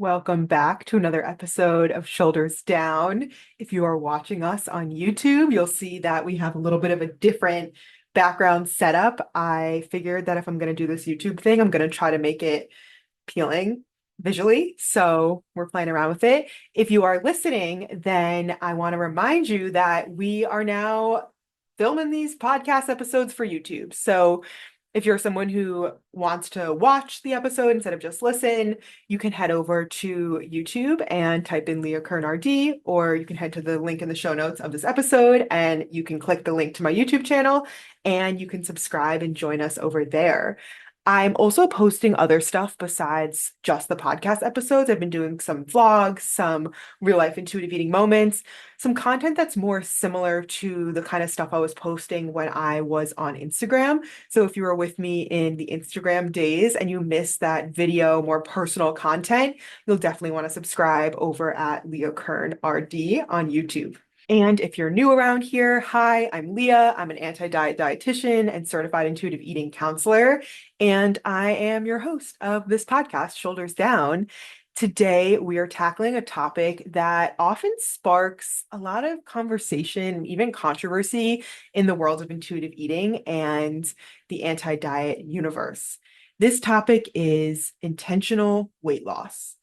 Welcome back to another episode of Shoulders Down. If you are watching us on YouTube, you'll see that we have a little bit of a different background setup. I figured that if I'm going to do this YouTube thing, I'm going to try to make it appealing visually. So we're playing around with it. If you are listening, then I want to remind you that we are now filming these podcast episodes for YouTube. So if you're someone who wants to watch the episode instead of just listen, you can head over to YouTube and type in Leah Kern RD, or you can head to the link in the show notes of this episode and you can click the link to my YouTube channel and you can subscribe and join us over there. I'm also posting other stuff besides just the podcast episodes. I've been doing some vlogs, some real life intuitive eating moments, some content that's more similar to the kind of stuff I was posting when I was on Instagram. So if you were with me in the Instagram days and you missed that video, more personal content, you'll definitely want to subscribe over at Leah Kern RD on YouTube. And if you're new around here, hi, I'm Leah. I'm an anti-diet dietitian and certified intuitive eating counselor. And I am your host of this podcast, Shoulders Down. Today, we are tackling a topic that often sparks a lot of conversation, even controversy in the world of intuitive eating and the anti-diet universe. This topic is intentional weight loss.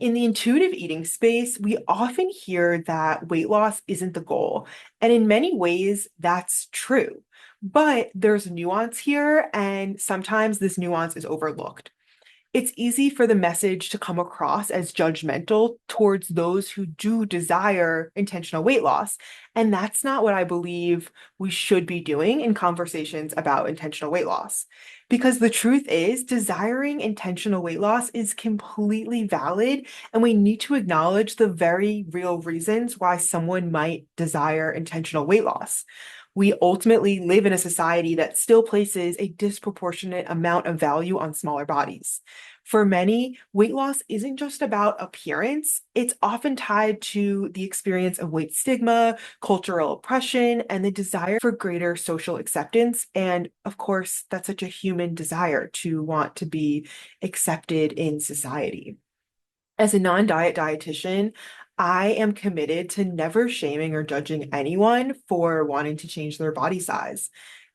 In the intuitive eating space, we often hear that weight loss isn't the goal. And in many ways, that's true. But there's nuance here, and sometimes this nuance is overlooked. It's easy for the message to come across as judgmental towards those who do desire intentional weight loss. And that's not what I believe we should be doing in conversations about intentional weight loss. Because the truth is, desiring intentional weight loss is completely valid, and we need to acknowledge the very real reasons why someone might desire intentional weight loss. We ultimately live in a society that still places a disproportionate amount of value on smaller bodies. For many, weight loss isn't just about appearance, it's often tied to the experience of weight stigma, cultural oppression, and the desire for greater social acceptance. And of course, that's such a human desire to want to be accepted in society. As a non-diet dietitian, I am committed to never shaming or judging anyone for wanting to change their body size.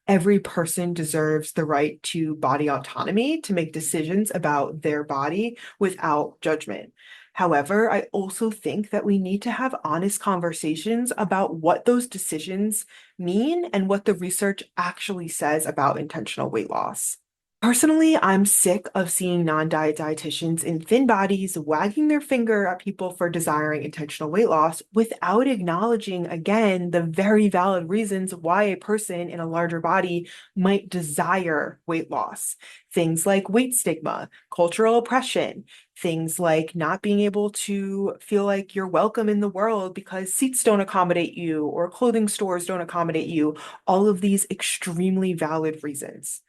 Every person deserves the right to body autonomy to make decisions about their body without judgment. However, I also think that we need to have honest conversations about what those decisions mean and what the research actually says about intentional weight loss. Personally, I'm sick of seeing non-diet dietitians in thin bodies wagging their finger at people for desiring intentional weight loss without acknowledging, again, the very valid reasons why a person in a larger body might desire weight loss. Things like weight stigma, cultural oppression, things like not being able to feel like you're welcome in the world because seats don't accommodate you or clothing stores don't accommodate you. All of these extremely valid reasons.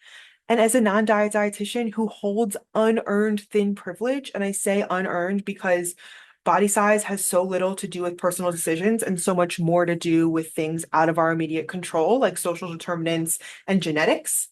And as a non-diet dietitian who holds unearned thin privilege, and I say unearned because body size has so little to do with personal decisions and so much more to do with things out of our immediate control, like social determinants and genetics.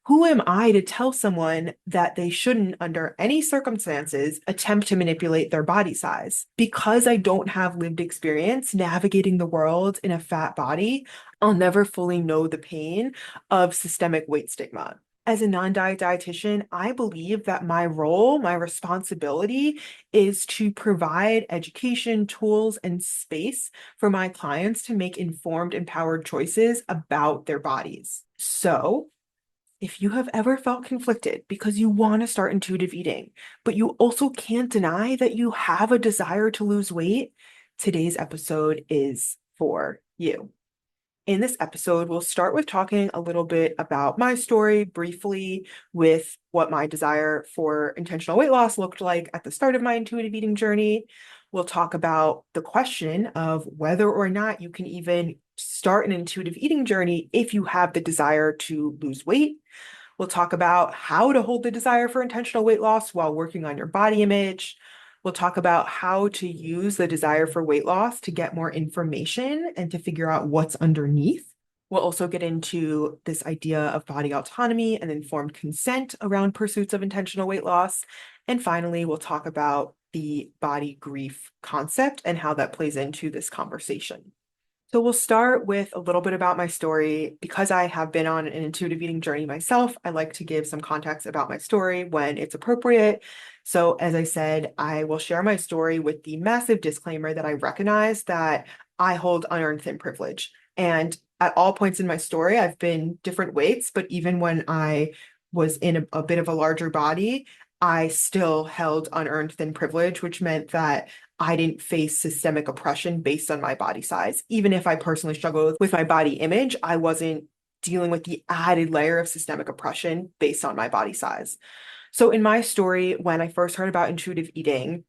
Who am I to tell someone that they shouldn't, under any circumstances, attempt to manipulate their body size? Because I don't have lived experience navigating the world in a fat body, I'll never fully know the pain of systemic weight stigma. As a non-diet dietitian, I believe that my role, my responsibility is to provide education, tools, and space for my clients to make informed, empowered choices about their bodies. So, if you have ever felt conflicted because you want to start intuitive eating, but you also can't deny that you have a desire to lose weight, today's episode is for you. In this episode, we'll start with talking a little bit about my story briefly with what my desire for intentional weight loss looked like at the start of my intuitive eating journey. We'll talk about the question of whether or not you can even start an intuitive eating journey if you have the desire to lose weight. We'll talk about how to hold the desire for intentional weight loss while working on your body image. We'll talk about how to use the desire for weight loss to get more information and to figure out what's underneath. We'll also get into this idea of body autonomy and informed consent around pursuits of intentional weight loss. And finally, we'll talk about the body grief concept and how that plays into this conversation. So we'll start with a little bit about my story. Because I have been on an intuitive eating journey myself, I like to give some context about my story when it's appropriate. So as I said, I will share my story with the massive disclaimer that I recognize that I hold unearned thin privilege. And at all points in my story, I've been different weights, but even when I was in a bit of a larger body, I still held unearned thin privilege, which meant that I didn't face systemic oppression based on my body size. Even if I personally struggled with my body image, I wasn't dealing with the added layer of systemic oppression based on my body size. So in my story, when I first heard about intuitive eating,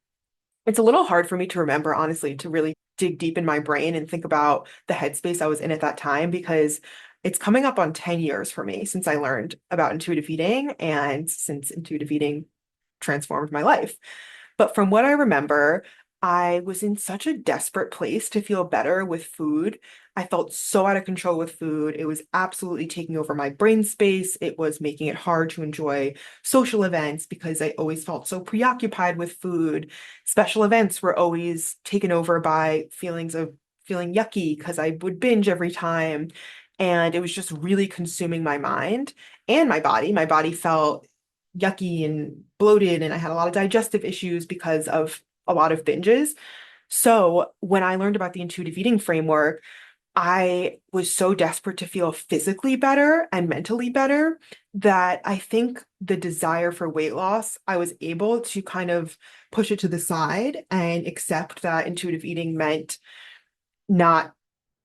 it's a little hard for me to remember, honestly, to really dig deep in my brain and think about the headspace I was in at that time because it's coming up on 10 years for me since I learned about intuitive eating and since intuitive eating transformed my life. But from what I remember, I was in such a desperate place to feel better with food. I felt so out of control with food. It was absolutely taking over my brain space. It was making it hard to enjoy social events because I always felt so preoccupied with food. Special events were always taken over by feelings of feeling yucky because I would binge every time. And it was just really consuming my mind and my body. My body felt yucky and bloated, and I had a lot of digestive issues because of a lot of binges. So when I learned about the intuitive eating framework, I was so desperate to feel physically better and mentally better that I think the desire for weight loss, I was able to kind of push it to the side and accept that intuitive eating meant not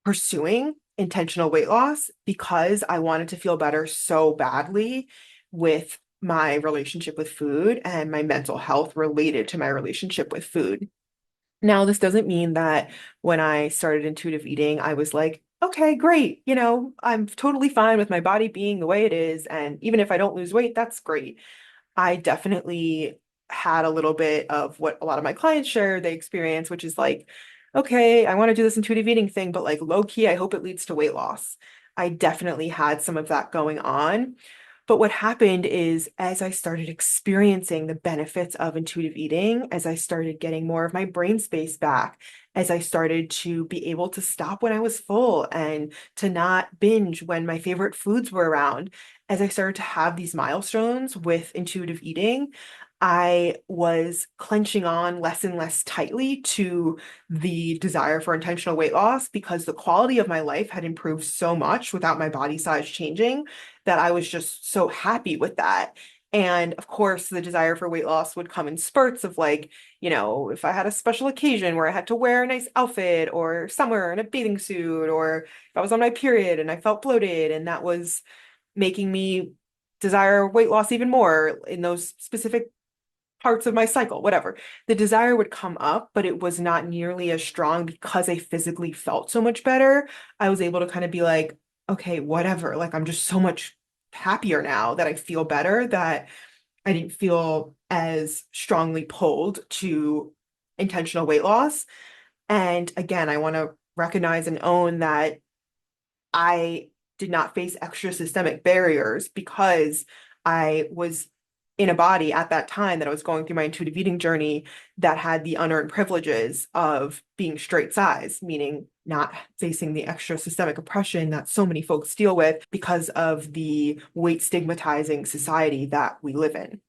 pursuing intentional weight loss because I wanted to feel better so badly with my relationship with food and my mental health related to my relationship with food. Now, this doesn't mean that when I started intuitive eating, I was like, okay, great. I'm totally fine with my body being the way it is. And even if I don't lose weight, that's great. I definitely had a little bit of what a lot of my clients share they experience, which is like, okay, I want to do this intuitive eating thing, but like low key, I hope it leads to weight loss. I definitely had some of that going on. But what happened is, as I started experiencing the benefits of intuitive eating, as I started getting more of my brain space back, as I started to be able to stop when I was full and to not binge when my favorite foods were around, as I started to have these milestones with intuitive eating, I was clenching on less and less tightly to the desire for intentional weight loss because the quality of my life had improved so much without my body size changing that I was just so happy with that. And of course, the desire for weight loss would come in spurts of like, if I had a special occasion where I had to wear a nice outfit or somewhere in a bathing suit, or if I was on my period and I felt bloated and that was making me desire weight loss even more in those specific parts of my cycle, whatever. The desire would come up, but it was not nearly as strong because I physically felt so much better. I was able to kind of be like, okay, whatever. Like, I'm just so much happier now that I feel better that I didn't feel as strongly pulled to intentional weight loss. And again, I want to recognize and own that I did not face extra systemic barriers because I was in a body at that time that I was going through my intuitive eating journey that had the unearned privileges of being straight size, meaning not facing the extra systemic oppression that so many folks deal with because of the weight stigmatizing society that we live in.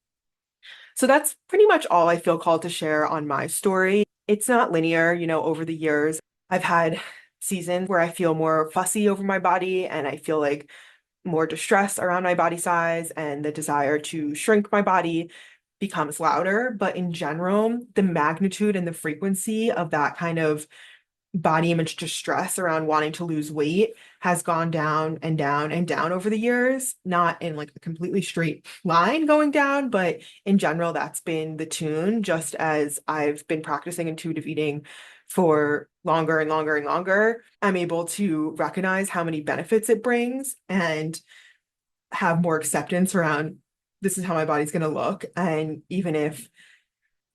So that's pretty much all I feel called to share on my story. It's not linear, over the years. I've had seasons where I feel more fussy over my body and I feel like more distress around my body size and the desire to shrink my body becomes louder. But in general, the magnitude and the frequency of that kind of body image distress around wanting to lose weight has gone down and down and down over the years, not in like a completely straight line going down, but in general, that's been the tune, just as I've been practicing intuitive eating for longer and longer and longer. I'm able to recognize how many benefits it brings and have more acceptance around this is how my body's going to look. And even if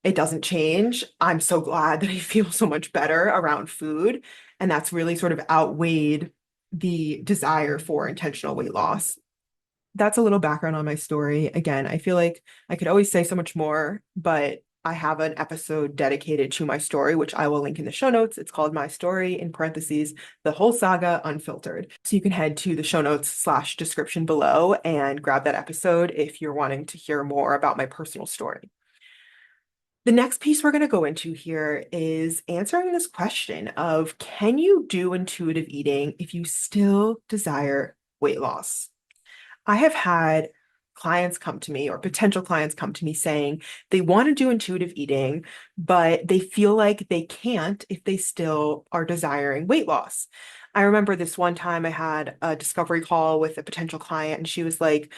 it doesn't change, I'm so glad that I feel so much better around food. And that's really sort of outweighed the desire for intentional weight loss. That's a little background on my story. Again, I feel like I could always say so much more, but I have an episode dedicated to my story, which I will link in the show notes. It's called My Story, in parentheses, The Whole Saga Unfiltered. So you can head to the show notes slash description below and grab that episode if you're wanting to hear more about my personal story. The next piece we're going to go into here is answering this question of, can you do intuitive eating if you still desire weight loss? I have had clients come to me, or potential clients come to me, saying they want to do intuitive eating, but they feel like they can't if they still are desiring weight loss. I remember this one time I had a discovery call with a potential client, and she was like,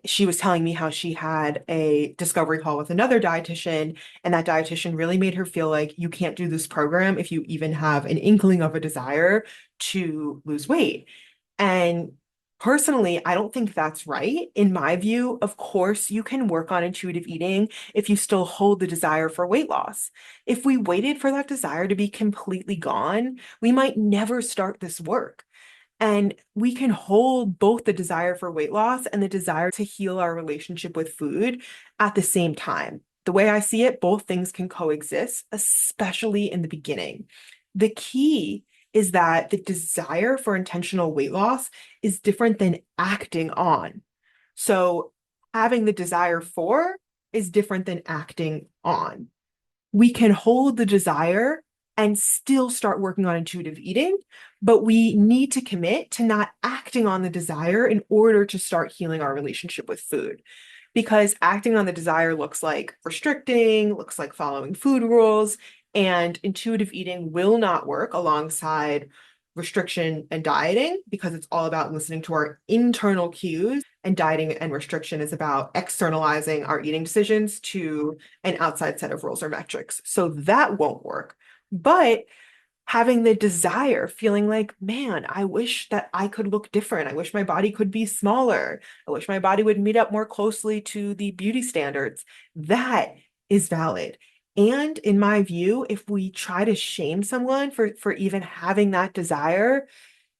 she was telling me how she had a discovery call with another dietitian, and that dietitian really made her feel like you can't do this program if you even have an inkling of a desire to lose weight. And personally, I don't think that's right. In my view, of course, you can work on intuitive eating if you still hold the desire for weight loss. If we waited for that desire to be completely gone, we might never start this work. And we can hold both the desire for weight loss and the desire to heal our relationship with food at the same time. The way I see it, both things can coexist, especially in the beginning. The key is that the desire for intentional weight loss is different than acting on. So having the desire for is different than acting on. We can hold the desire and still start working on intuitive eating, but we need to commit to not acting on the desire in order to start healing our relationship with food. Because acting on the desire looks like restricting, looks like following food rules, and intuitive eating will not work alongside restriction and dieting because it's all about listening to our internal cues, and dieting and restriction is about externalizing our eating decisions to an outside set of rules or metrics. So that won't work. But having the desire, feeling like, man, I wish that I could look different. I wish my body could be smaller. I wish my body would meet up more closely to the beauty standards. That is valid. And in my view, if we try to shame someone for even having that desire,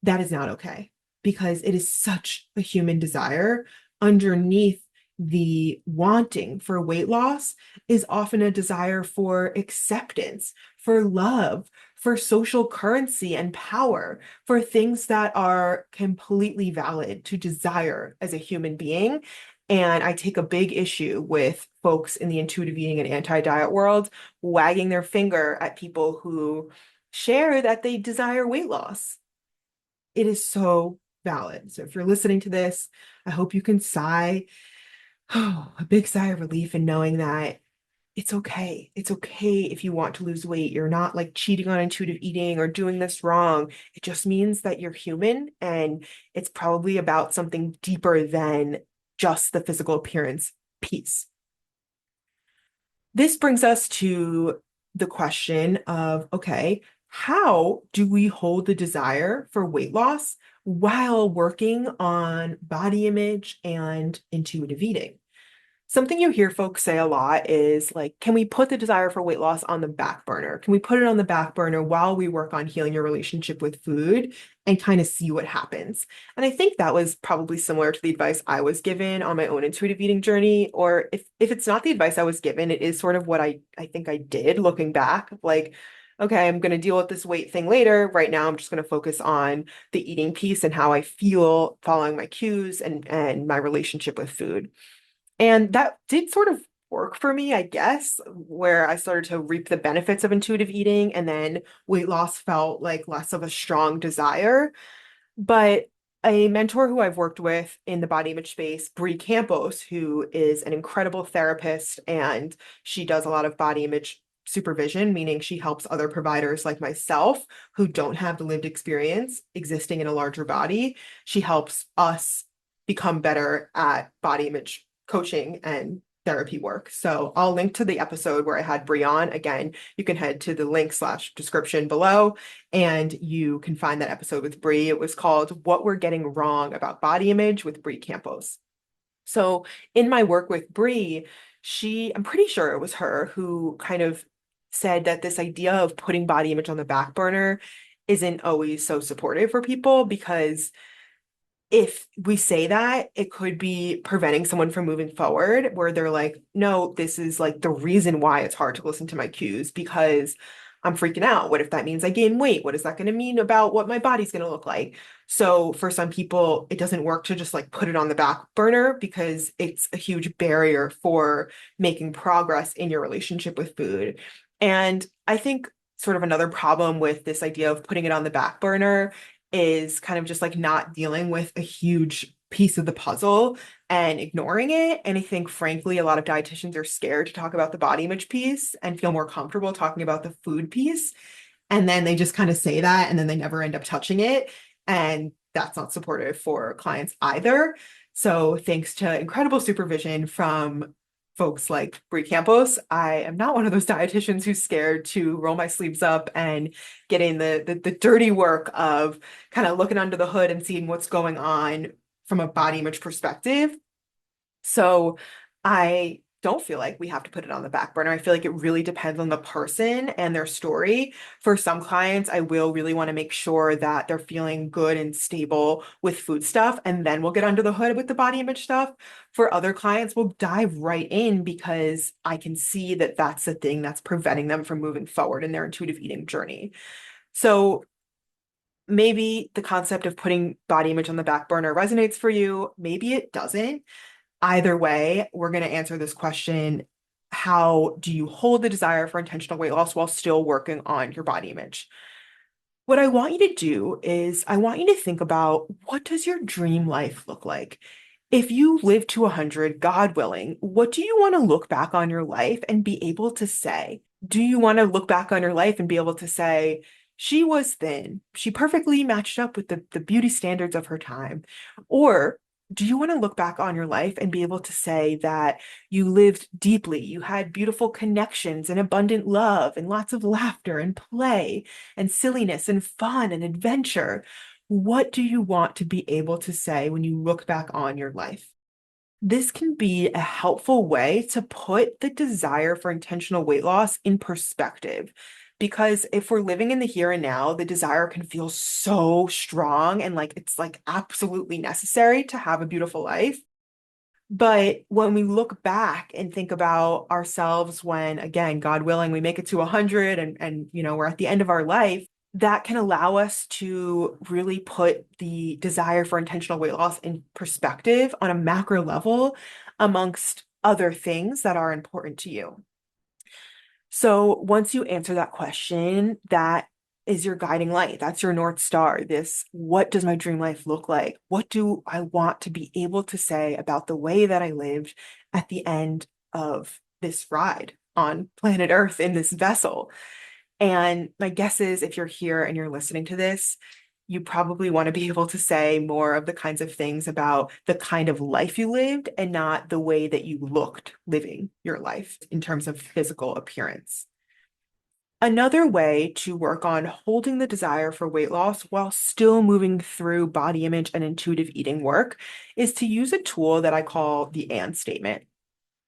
that is not okay because it is such a human desire. Underneath the wanting for weight loss is often a desire for acceptance, for love, for social currency and power, for things that are completely valid to desire as a human being. And I take a big issue with folks in the intuitive eating and anti-diet world wagging their finger at people who share that they desire weight loss. It is so valid. So if you're listening to this, I hope you can sigh, a big sigh of relief in knowing that it's okay. It's okay if you want to lose weight. You're not like cheating on intuitive eating or doing this wrong. It just means that you're human and it's probably about something deeper than just the physical appearance piece. This brings us to the question of, okay, how do we hold the desire for weight loss while working on body image and intuitive eating? Something you hear folks say a lot is like, can we put the desire for weight loss on the back burner? Can we put it on the back burner while we work on healing your relationship with food and kind of see what happens? And I think that was probably similar to the advice I was given on my own intuitive eating journey. Or if it's not the advice I was given, it is sort of what I think I did looking back. Like, okay, I'm going to deal with this weight thing later. Right now, I'm just going to focus on the eating piece and how I feel following my cues and my relationship with food. And that did sort of work for me, I guess, where I started to reap the benefits of intuitive eating, and then weight loss felt like less of a strong desire. But a mentor who I've worked with in the body image space, Bree Campos, who is an incredible therapist, and she does a lot of body image supervision, meaning she helps other providers like myself who don't have the lived experience existing in a larger body. She helps us become better at body image coaching and therapy work. So I'll link to the episode where I had Bree on. Again, you can head to the link slash description below and you can find that episode with Bree. It was called What We're Getting Wrong About Body Image with Bree Campos. So in my work with Bree, I'm pretty sure it was her who kind of said that this idea of putting body image on the back burner isn't always so supportive for people because if we say that, it could be preventing someone from moving forward, where they're like, no, this is like the reason why it's hard to listen to my cues because I'm freaking out. What if that means I gain weight? What is that going to mean about what my body's going to look like? So for some people, it doesn't work to just like put it on the back burner because it's a huge barrier for making progress in your relationship with food. And I think sort of another problem with this idea of putting it on the back burner is kind of just like not dealing with a huge piece of the puzzle and ignoring it. And I think, frankly, a lot of dietitians are scared to talk about the body image piece and feel more comfortable talking about the food piece. And then they just kind of say that and then they never end up touching it. And that's not supportive for clients either. So, thanks to incredible supervision from folks like Brie Campos, I am not one of those dietitians who's scared to roll my sleeves up and get in the dirty work of kind of looking under the hood and seeing what's going on from a body image perspective. So I don't feel like we have to put it on the back burner. I feel like it really depends on the person and their story. For some clients, I will really want to make sure that they're feeling good and stable with food stuff, and then we'll get under the hood with the body image stuff. For other clients, we'll dive right in because I can see that that's the thing that's preventing them from moving forward in their intuitive eating journey. So maybe the concept of putting body image on the back burner resonates for you. Maybe it doesn't. Either way, we're going to answer this question. How do you hold the desire for intentional weight loss while still working on your body image? What I want you to do is I want you to think about, what does your dream life look like? If you live to 100, God willing, what do you want to look back on your life and be able to say? Do you want to look back on your life and be able to say, she was thin, she perfectly matched up with the beauty standards of her time? Or do you want to look back on your life and be able to say that you lived deeply, you had beautiful connections and abundant love and lots of laughter and play and silliness and fun and adventure? What do you want to be able to say when you look back on your life? This can be a helpful way to put the desire for intentional weight loss in perspective. Because if we're living in the here and now, the desire can feel so strong and like it's like absolutely necessary to have a beautiful life. But when we look back and think about ourselves when, again, God willing, we make it to 100 and we're at the end of our life, that can allow us to really put the desire for intentional weight loss in perspective on a macro level amongst other things that are important to you. So once you answer that question, that is your guiding light. That's your North Star. This, what does my dream life look like? What do I want to be able to say about the way that I lived at the end of this ride on planet Earth in this vessel? And my guess is if you're here and you're listening to this, you probably want to be able to say more of the kinds of things about the kind of life you lived and not the way that you looked living your life in terms of physical appearance. Another way to work on holding the desire for weight loss while still moving through body image and intuitive eating work is to use a tool that I call the and statement.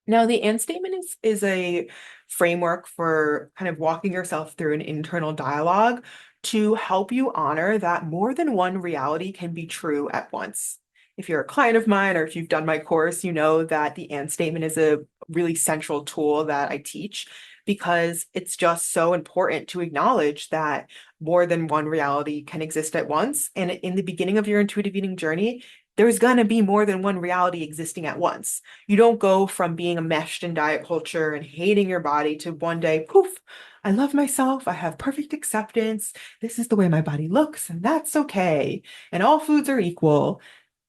Now, the and statement is a framework for kind of walking yourself through an internal dialogue to help you honor that more than one reality can be true at once. If you're a client of mine or if you've done my course, you know that the and statement is a really central tool that I teach because it's just so important to acknowledge that more than one reality can exist at once. And in the beginning of your intuitive eating journey, there's going to be more than one reality existing at once. You don't go from being enmeshed in diet culture and hating your body to one day, poof, I love myself. I have perfect acceptance. This is the way my body looks, and that's okay. And all foods are equal.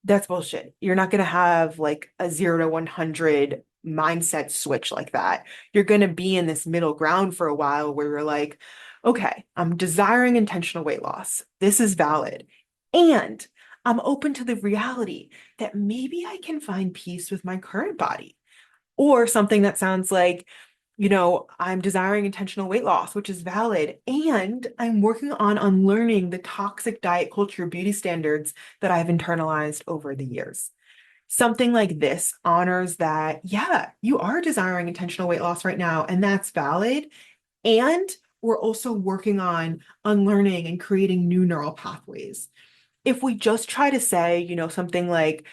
That's bullshit. You're not going to have like a 0 to 100 mindset switch like that. You're going to be in this middle ground for a while where you're like, okay, I'm desiring intentional weight loss. This is valid. And I'm open to the reality that maybe I can find peace with my current body. Or something that sounds like, I'm desiring intentional weight loss, which is valid. And I'm working on unlearning the toxic diet culture beauty standards that I've internalized over the years. Something like this honors that, yeah, you are desiring intentional weight loss right now, and that's valid. And we're also working on unlearning and creating new neural pathways. If we just try to say, something like,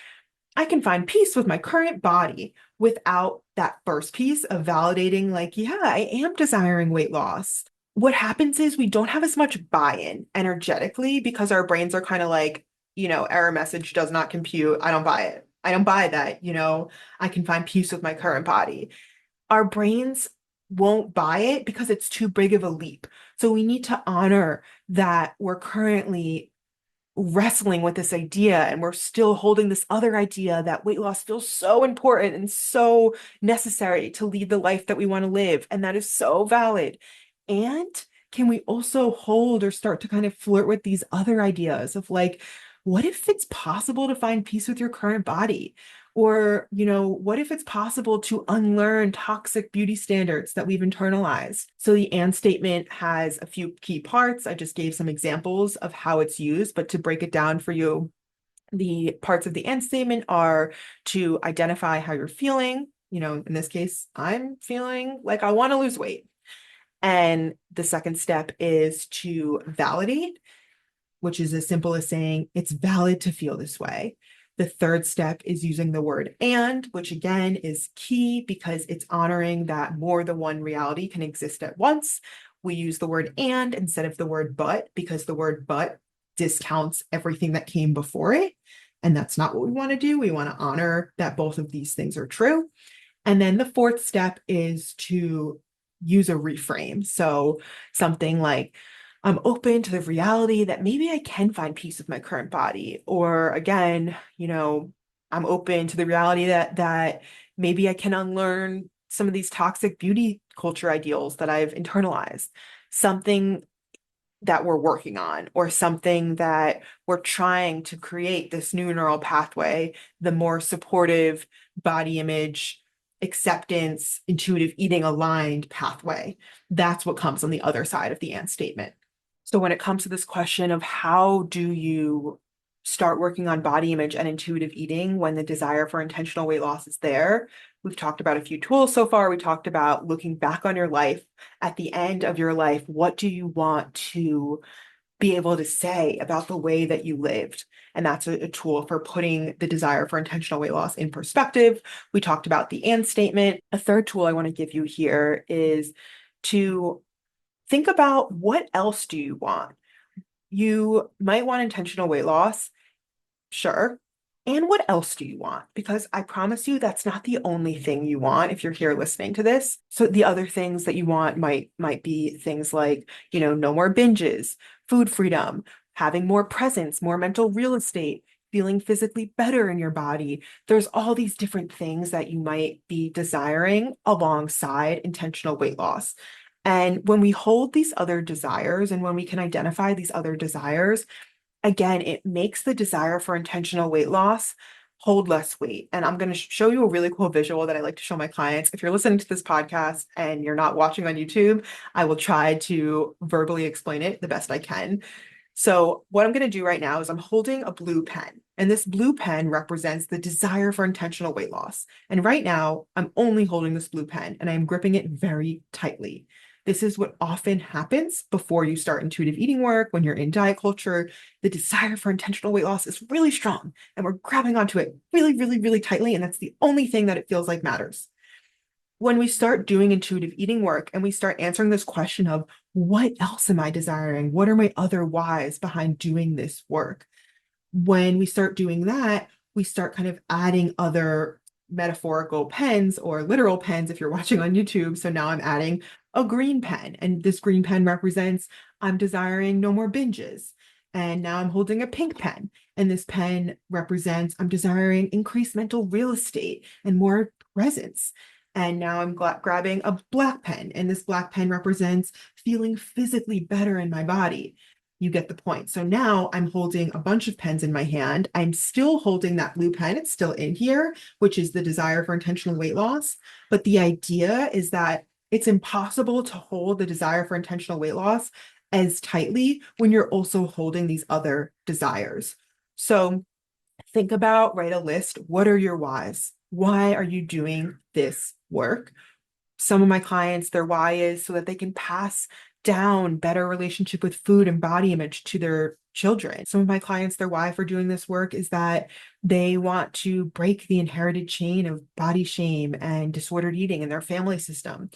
I can find peace with my current body without that first piece of validating, like, yeah, I am desiring weight loss. What happens is we don't have as much buy-in energetically because our brains are kind of like, error message does not compute. I don't buy it. I don't buy that, I can find peace with my current body. Our brains won't buy it because it's too big of a leap. So we need to honor that we're currently wrestling with this idea and we're still holding this other idea that weight loss feels so important and so necessary to lead the life that we want to live. And that is so valid. And can we also hold or start to kind of flirt with these other ideas of like, what if it's possible to find peace with your current body? Or, what if it's possible to unlearn toxic beauty standards that we've internalized? So the and statement has a few key parts. I just gave some examples of how it's used, but to break it down for you, the parts of the and statement are to identify how you're feeling. In this case, I'm feeling like I want to lose weight. And the second step is to validate, which is as simple as saying it's valid to feel this way. The third step is using the word and, which again is key because it's honoring that more than one reality can exist at once. We use the word and instead of the word but because the word but discounts everything that came before it. And that's not what we want to do. We want to honor that both of these things are true. And then the fourth step is to use a reframe. So something like, I'm open to the reality that maybe I can find peace with my current body. Or again, I'm open to the reality that maybe I can unlearn some of these toxic beauty culture ideals that I've internalized. Something that we're working on or something that we're trying to create this new neural pathway, the more supportive body image, acceptance, intuitive eating aligned pathway. That's what comes on the other side of the and statement. So when it comes to this question of how do you start working on body image and intuitive eating when the desire for intentional weight loss is there, we've talked about a few tools so far. We talked about looking back on your life. At the end of your life, what do you want to be able to say about the way that you lived? And that's a tool for putting the desire for intentional weight loss in perspective. We talked about the and statement. A third tool I want to give you here is to think about what else do you want? You might want intentional weight loss, sure. And what else do you want? Because I promise you that's not the only thing you want if you're here listening to this. So the other things that you want might be things like, no more binges, food freedom, having more presence, more mental real estate, feeling physically better in your body. There's all these different things that you might be desiring alongside intentional weight loss. And when we hold these other desires and when we can identify these other desires, again, it makes the desire for intentional weight loss hold less weight. And I'm going to show you a really cool visual that I like to show my clients. If you're listening to this podcast and you're not watching on YouTube, I will try to verbally explain it the best I can. So what I'm going to do right now is I'm holding a blue pen, and this blue pen represents the desire for intentional weight loss. And right now, I'm only holding this blue pen and I'm gripping it very tightly. This is what often happens before you start intuitive eating work, when you're in diet culture. The desire for intentional weight loss is really strong, and we're grabbing onto it really, really, really tightly. And that's the only thing that it feels like matters. When we start doing intuitive eating work and we start answering this question of what else am I desiring? What are my other whys behind doing this work? When we start doing that, we start kind of adding other metaphorical pens or literal pens if you're watching on YouTube. So now I'm adding a green pen, and this green pen represents I'm desiring no more binges. And now I'm holding a pink pen, and this pen represents I'm desiring increased mental real estate and more presence. And now I'm grabbing a black pen, and this black pen represents feeling physically better in my body. You get the point. So now I'm holding a bunch of pens in my hand. I'm still holding that blue pen. It's still in here, which is the desire for intentional weight loss. But the idea is that it's impossible to hold the desire for intentional weight loss as tightly when you're also holding these other desires. So think about, write a list. What are your whys? Why are you doing this work? Some of my clients, their why is so that they can pass down better relationship with food and body image to their children. Some of my clients, their why for doing this work is that they want to break the inherited chain of body shame and disordered eating in their family system.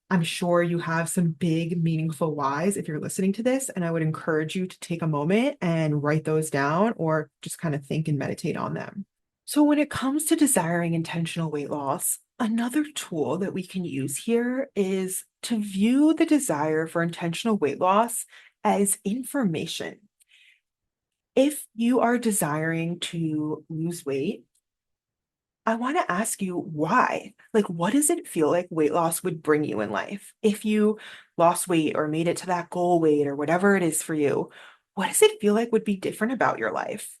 I'm sure you have some big, meaningful whys if you're listening to this, and I would encourage you to take a moment and write those down or just kind of think and meditate on them. So, when it comes to desiring intentional weight loss, another tool that we can use here is to view the desire for intentional weight loss as information. If you are desiring to lose weight, I want to ask you why. Like, what does it feel like weight loss would bring you in life? If you lost weight or made it to that goal weight or whatever it is for you, what does it feel like would be different about your life?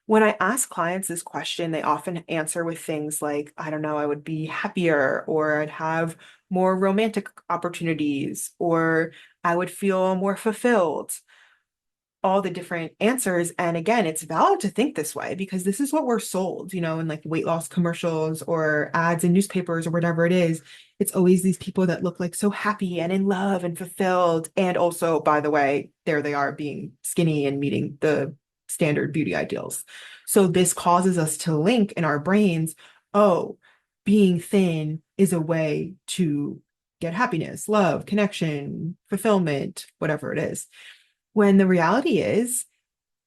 When I ask clients this question, they often answer with things like, I don't know, I would be happier, or I'd have more romantic opportunities, or I would feel more fulfilled, all the different answers. And again, it's valid to think this way because this is what we're sold, in like weight loss commercials or ads in newspapers or whatever it is. It's always these people that look like so happy and in love and fulfilled. And also, by the way, there they are being skinny and meeting the standard beauty ideals. So this causes us to link in our brains, oh, being thin is a way to get happiness, love, connection, fulfillment, whatever it is. When the reality is,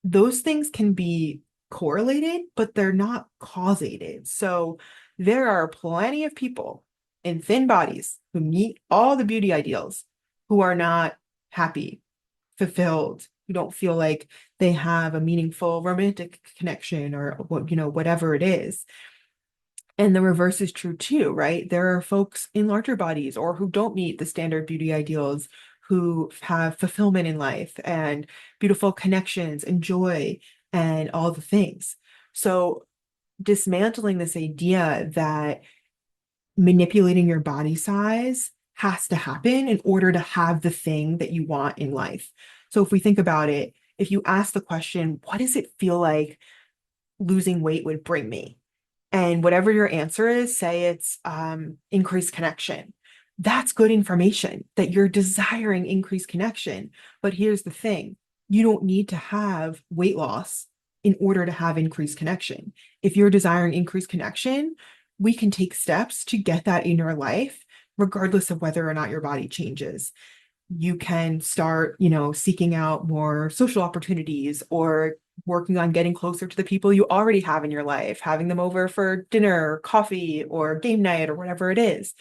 those things can be correlated, but they're not causated. So there are plenty of people in thin bodies who meet all the beauty ideals who are not happy, fulfilled, who don't feel like they have a meaningful romantic connection or whatever it is. And the reverse is true too, right? There are folks in larger bodies or who don't meet the standard beauty ideals who have fulfillment in life and beautiful connections and joy and all the things. So dismantling this idea that manipulating your body size has to happen in order to have the thing that you want in life. So if we think about it, if you ask the question, what does it feel like losing weight would bring me? And whatever your answer is, say it's increased connection. That's good information that you're desiring increased connection. But here's the thing, you don't need to have weight loss in order to have increased connection. If you're desiring increased connection, we can take steps to get that in your life, regardless of whether or not your body changes. You can start, seeking out more social opportunities or working on getting closer to the people you already have in your life, having them over for dinner, coffee, or game night, or whatever it is.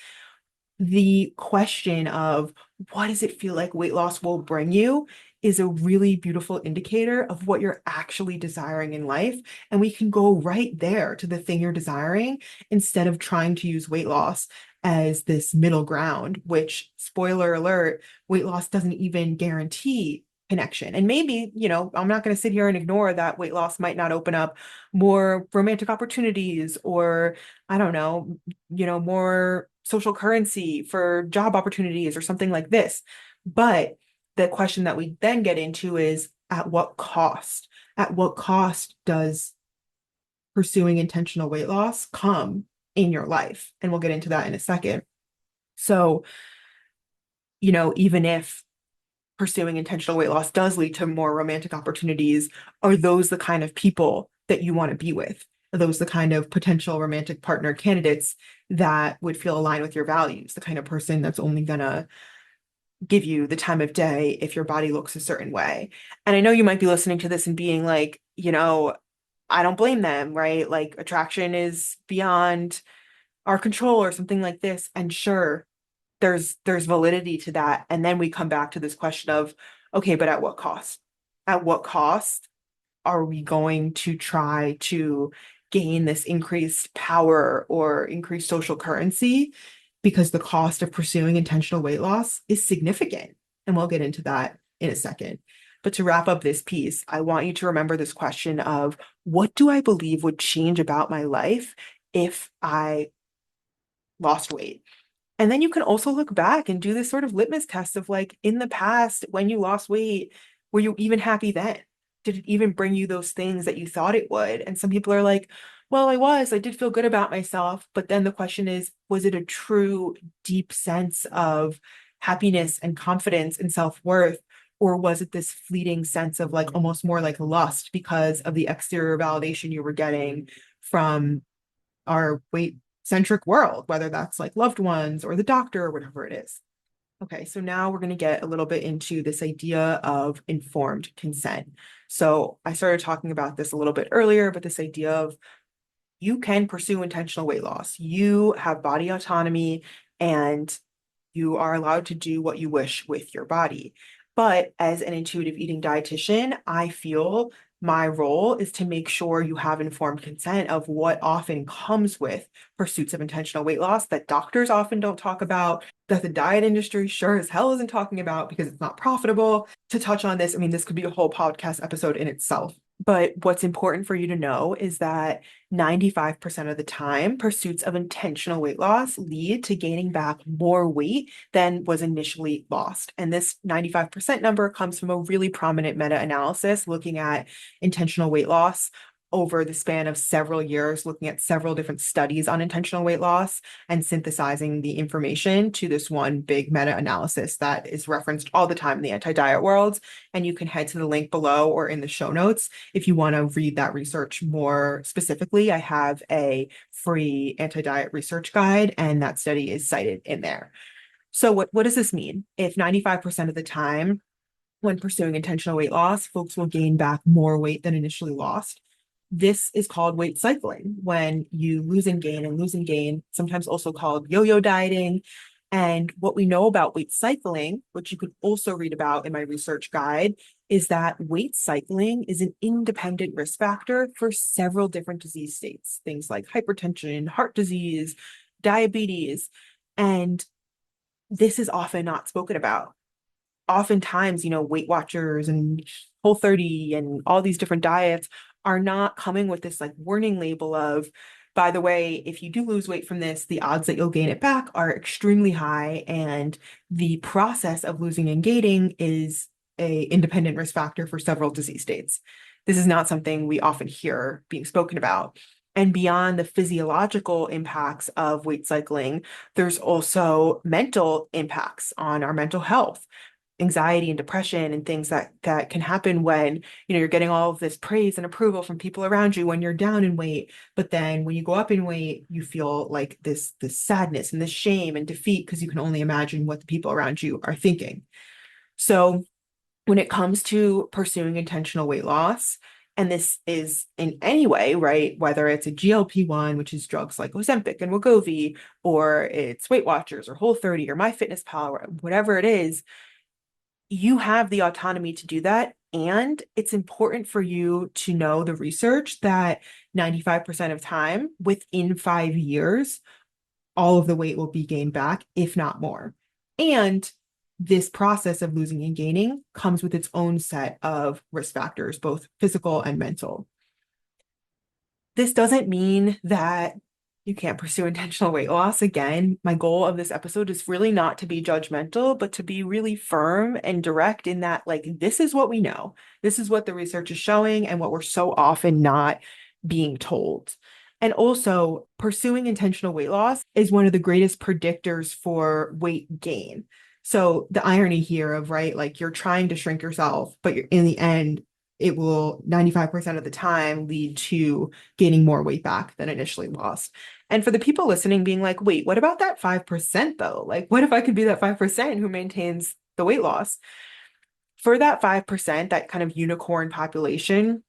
The question of what does it feel like weight loss will bring you is a really beautiful indicator of what you're actually desiring in life. And we can go right there to the thing you're desiring instead of trying to use weight loss as this middle ground, which, spoiler alert, weight loss doesn't even guarantee connection. And maybe, I'm not going to sit here and ignore that weight loss might not open up more romantic opportunities or, I don't know, more social currency for job opportunities or something like this. But the question that we then get into is at what cost? At what cost does pursuing intentional weight loss come in your life? And we'll get into that in a second. So, even if pursuing intentional weight loss does lead to more romantic opportunities, are those the kind of people that you want to be with? Are those the kind of potential romantic partner candidates that would feel aligned with your values? The kind of person that's only going to give you the time of day if your body looks a certain way. And I know you might be listening to this and being like, I don't blame them, right? Like attraction is beyond our control or something like this. And sure, there's validity to that. And then we come back to this question of, okay, but at what cost? At what cost are we going to try to gain this increased power or increased social currency? Because the cost of pursuing intentional weight loss is significant. And we'll get into that in a second. But to wrap up this piece, I want you to remember this question of what do I believe would change about my life if I lost weight? And then you can also look back and do this sort of litmus test of like in the past, when you lost weight, were you even happy then? Did it even bring you those things that you thought it would? And some people are like, well, I did feel good about myself. But then the question is, was it a true deep sense of happiness and confidence and self-worth? Or was it this fleeting sense of like almost more like lust because of the exterior validation you were getting from our weight centric world, whether that's like loved ones or the doctor or whatever it is? Okay, so now we're going to get a little bit into this idea of informed consent. So I started talking about this a little bit earlier, but this idea of you can pursue intentional weight loss. You have body autonomy and you are allowed to do what you wish with your body. But as an intuitive eating dietitian, I feel my role is to make sure you have informed consent of what often comes with pursuits of intentional weight loss that doctors often don't talk about, that the diet industry sure as hell isn't talking about because it's not profitable. To touch on this, I mean, this could be a whole podcast episode in itself. But what's important for you to know is that 95% of the time, pursuits of intentional weight loss lead to gaining back more weight than was initially lost. And this 95% number comes from a really prominent meta-analysis looking at intentional weight loss over the span of several years, looking at several different studies on intentional weight loss and synthesizing the information to this one big meta-analysis that is referenced all the time in the anti-diet world. And you can head to the link below or in the show notes if you want to read that research more specifically. I have a free anti-diet research guide, and that study is cited in there. So what does this mean? If 95% of the time when pursuing intentional weight loss, folks will gain back more weight than initially lost. This is called weight cycling, when you lose and gain, sometimes also called yo-yo dieting. And what we know about weight cycling, which you could also read about in my research guide, is that weight cycling is an independent risk factor for several different disease states, things like hypertension, heart disease, diabetes. And this is often not spoken about. Oftentimes, Weight Watchers and Whole30 and all these different diets are not coming with this like warning label of, by the way, if you do lose weight from this, the odds that you'll gain it back are extremely high. And the process of losing and gaining is a independent risk factor for several disease states. This is not something we often hear being spoken about. And beyond the physiological impacts of weight cycling, there's also mental impacts on our mental health, anxiety and depression and things that can happen when you're getting all of this praise and approval from people around you when you're down in weight, but then when you go up in weight you feel like this sadness and this shame and defeat because you can only imagine what the people around you are thinking. So when it comes to pursuing intentional weight loss, and this is in any way, right, whether it's a GLP-1, which is drugs like Ozempic and Wegovy, or it's Weight Watchers or Whole30 or MyFitnessPal or whatever it is, you have the autonomy to do that. And it's important for you to know the research that 95% of time, within 5 years, all of the weight will be gained back, if not more. And this process of losing and gaining comes with its own set of risk factors, both physical and mental. This doesn't mean that you can't pursue intentional weight loss. Again, my goal of this episode is really not to be judgmental, but to be really firm and direct in that, like, this is what we know. This is what the research is showing and what we're so often not being told. And also, pursuing intentional weight loss is one of the greatest predictors for weight gain. So the irony here of, right, like you're trying to shrink yourself, but you're, in the end, it will 95% of the time lead to gaining more weight back than initially lost. And for the people listening being like, wait, what about that 5% though? Like, what if I could be that 5% who maintains the weight loss? For that 5%, that kind of unicorn population,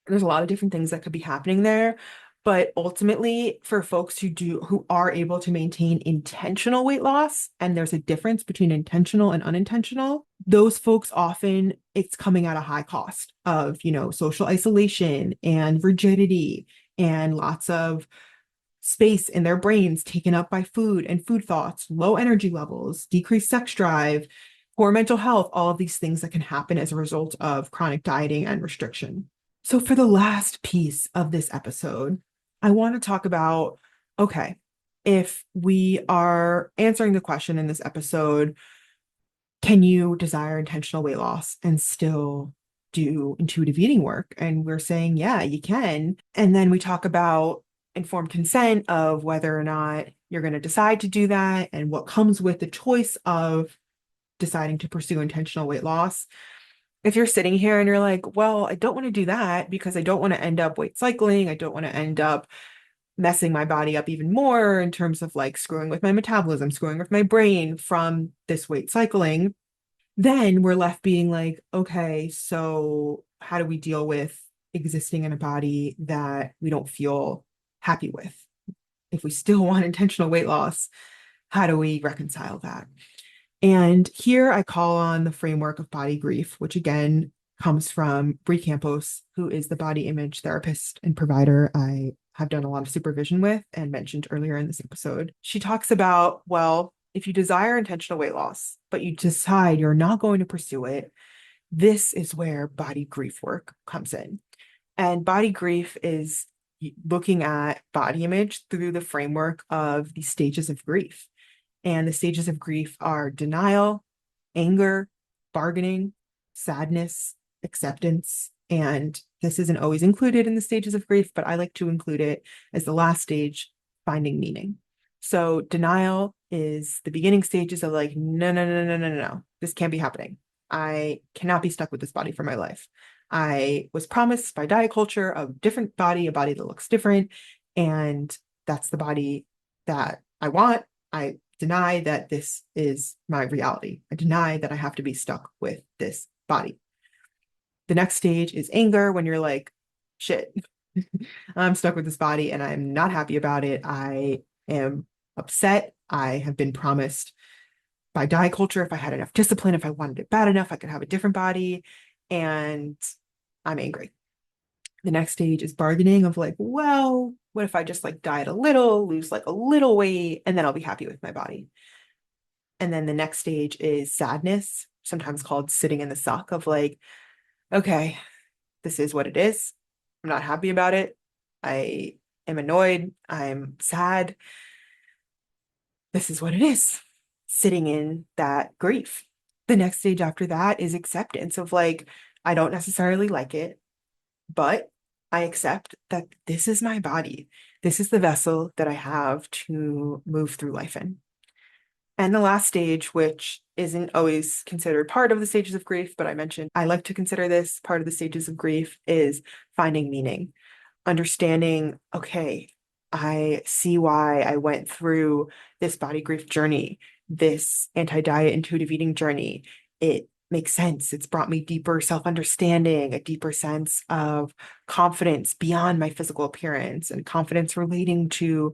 there's a lot of different things that could be happening there. But ultimately, for folks who are able to maintain intentional weight loss, and there's a difference between intentional and unintentional, those folks often it's coming at a high cost of, social isolation and rigidity and lots of space in their brains taken up by food and food thoughts, low energy levels, decreased sex drive, poor mental health, all of these things that can happen as a result of chronic dieting and restriction. So for the last piece of this episode, I want to talk about, okay, if we are answering the question in this episode, can you desire intentional weight loss and still do intuitive eating work? And we're saying, yeah, you can. And then we talk about informed consent of whether or not you're going to decide to do that and what comes with the choice of deciding to pursue intentional weight loss. If you're sitting here and you're like, well, I don't want to do that because I don't want to end up weight cycling. I don't want to end up messing my body up even more in terms of like screwing with my metabolism, screwing with my brain from this weight cycling. Then we're left being like, okay, so how do we deal with existing in a body that we don't feel happy with? If we still want intentional weight loss, how do we reconcile that? And here I call on the framework of body grief, which again comes from Brie Campos, who is the body image therapist and provider I have done a lot of supervision with and mentioned earlier in this episode. She talks about, well, if you desire intentional weight loss, but you decide you're not going to pursue it, this is where body grief work comes in. And body grief is looking at body image through the framework of the stages of grief. And the stages of grief are denial, anger, bargaining, sadness, acceptance. And this isn't always included in the stages of grief, but I like to include it as the last stage, finding meaning. So denial is the beginning stages of like, no, no, no, no, no, no, no, this can't be happening. I cannot be stuck with this body for my life. I was promised by diet culture a different body, a body that looks different. And that's the body that I want. I deny that this is my reality. I deny that I have to be stuck with this body. The next stage is anger, when you're like, shit, I'm stuck with this body and I'm not happy about it. I am upset. I have been promised by diet culture, if I had enough discipline, if I wanted it bad enough, I could have a different body. And I'm angry. The next stage is bargaining of like, well, what if I just like diet a little, lose like a little weight, and then I'll be happy with my body. And then the next stage is sadness, sometimes called sitting in the suck of like, okay, this is what it is. I'm not happy about it. I am annoyed. I'm sad. This is what it is. Sitting in that grief. The next stage after that is acceptance of like, I don't necessarily like it, but I accept that this is my body. This is the vessel that I have to move through life in. And the last stage, which isn't always considered part of the stages of grief, but I mentioned I like to consider this part of the stages of grief, is finding meaning, understanding, okay, I see why I went through this body grief journey, this anti-diet intuitive eating journey. It makes sense. It's brought me deeper self-understanding, a deeper sense of confidence beyond my physical appearance and confidence relating to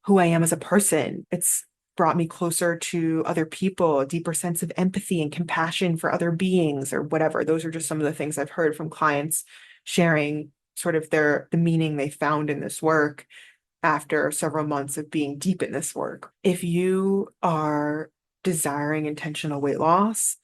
who I am as a person. It's brought me closer to other people, a deeper sense of empathy and compassion for other beings or whatever. Those are just some of the things I've heard from clients sharing sort of the meaning they found in this work after several months of being deep in this work. If you are desiring intentional weight loss,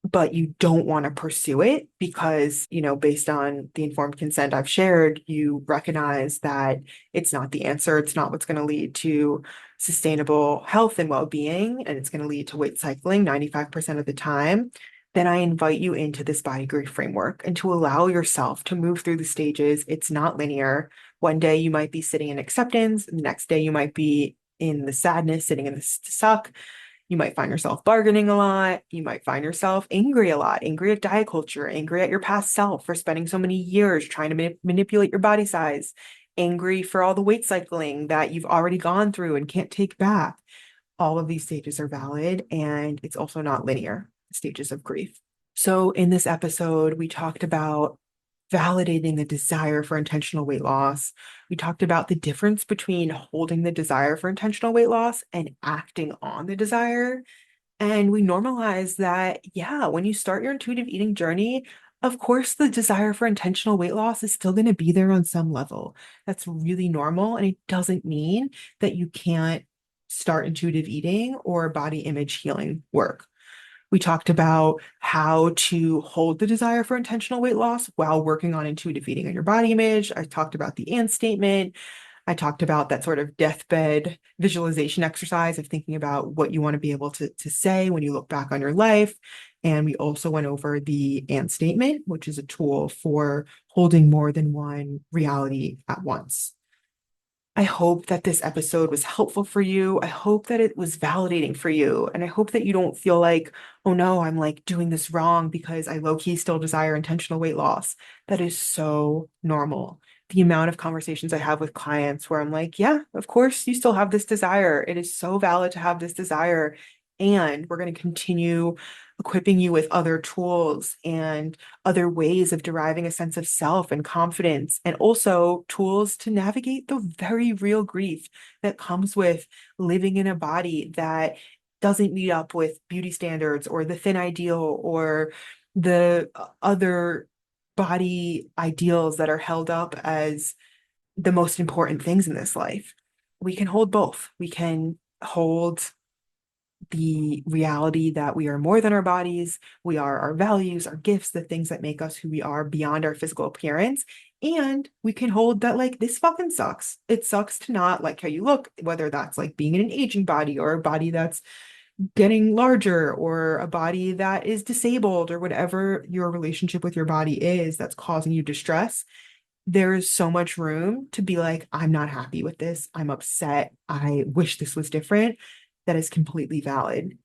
but you don't want to pursue it because, based on the informed consent I've shared, you recognize that it's not the answer. It's not what's going to lead to sustainable health and well-being, and it's going to lead to weight cycling 95% of the time. Then I invite you into this body grief framework and to allow yourself to move through the stages. It's not linear. One day you might be sitting in acceptance, and the next day you might be in the sadness, sitting in the suck. You might find yourself bargaining a lot. You might find yourself angry a lot, angry at diet culture, angry at your past self for spending so many years trying to manipulate your body size, angry for all the weight cycling that you've already gone through and can't take back. All of these stages are valid, and it's also not linear, stages of grief. So in this episode, we talked about validating the desire for intentional weight loss. We talked about the difference between holding the desire for intentional weight loss and acting on the desire. And we normalize that, yeah, when you start your intuitive eating journey, of course, the desire for intentional weight loss is still going to be there on some level. That's really normal. And it doesn't mean that you can't start intuitive eating or body image healing work. We talked about how to hold the desire for intentional weight loss while working on intuitive eating and your body image. I talked about the and statement. I talked about that sort of deathbed visualization exercise of thinking about what you want to be able to say when you look back on your life. And we also went over the and statement, which is a tool for holding more than one reality at once. I hope that this episode was helpful for you. I hope that it was validating for you. And I hope that you don't feel like, oh no, I'm like doing this wrong because I low-key still desire intentional weight loss. That is so normal. The amount of conversations I have with clients where I'm like, yeah, of course you still have this desire. It is so valid to have this desire. And we're going to continue equipping you with other tools and other ways of deriving a sense of self and confidence, and also tools to navigate the very real grief that comes with living in a body that doesn't meet up with beauty standards or the thin ideal or the other body ideals that are held up as the most important things in this life. We can hold both. We can hold the reality that we are more than our bodies, we are our values, our gifts, the things that make us who we are beyond our physical appearance. And we can hold that, like, this fucking sucks. It sucks to not like how you look, whether that's like being in an aging body or a body that's getting larger or a body that is disabled or whatever your relationship with your body is that's causing you distress. There is so much room to be like, I'm not happy with this. I'm upset. I wish this was different. That is completely valid.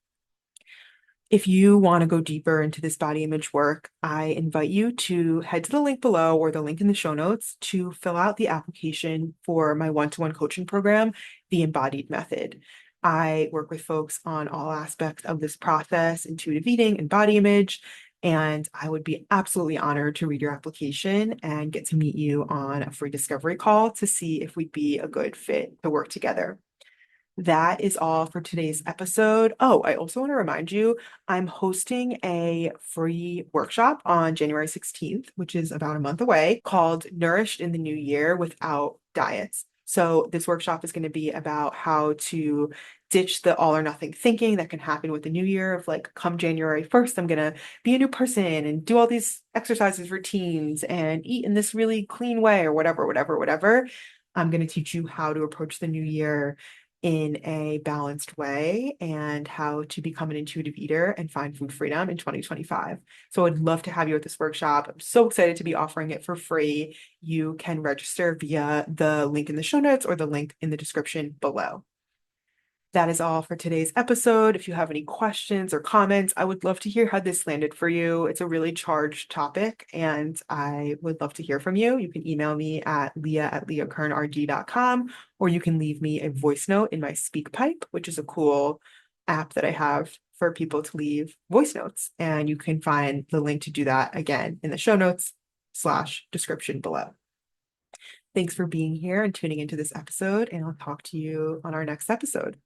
If you want to go deeper into this body image work, I invite you to head to the link below or the link in the show notes to fill out the application for my one-to-one coaching program, The Embodied Method. I work with folks on all aspects of this process, intuitive eating and body image, and I would be absolutely honored to read your application and get to meet you on a free discovery call to see if we'd be a good fit to work together. That is all for today's episode. Oh, I also want to remind you, I'm hosting a free workshop on January 16th, which is about a month away, called Nourished in the New Year Without Diets. So this workshop is going to be about how to ditch the all or nothing thinking that can happen with the new year of like, come January 1st, I'm going to be a new person and do all these exercises, routines, and eat in this really clean way or whatever, whatever, whatever. I'm going to teach you how to approach the new year in a balanced way and how to become an intuitive eater and find food freedom in 2025. So I'd love to have you at this workshop. I'm so excited to be offering it for free. You can register via the link in the show notes or the link in the description below. That is all for today's episode. If you have any questions or comments, I would love to hear how this landed for you. It's a really charged topic, and I would love to hear from you. You can email me at leah@leahkernrg.com, or you can leave me a voice note in my SpeakPipe, which is a cool app that I have for people to leave voice notes. And you can find the link to do that again in the show notes / description below. Thanks for being here and tuning into this episode, and I'll talk to you on our next episode.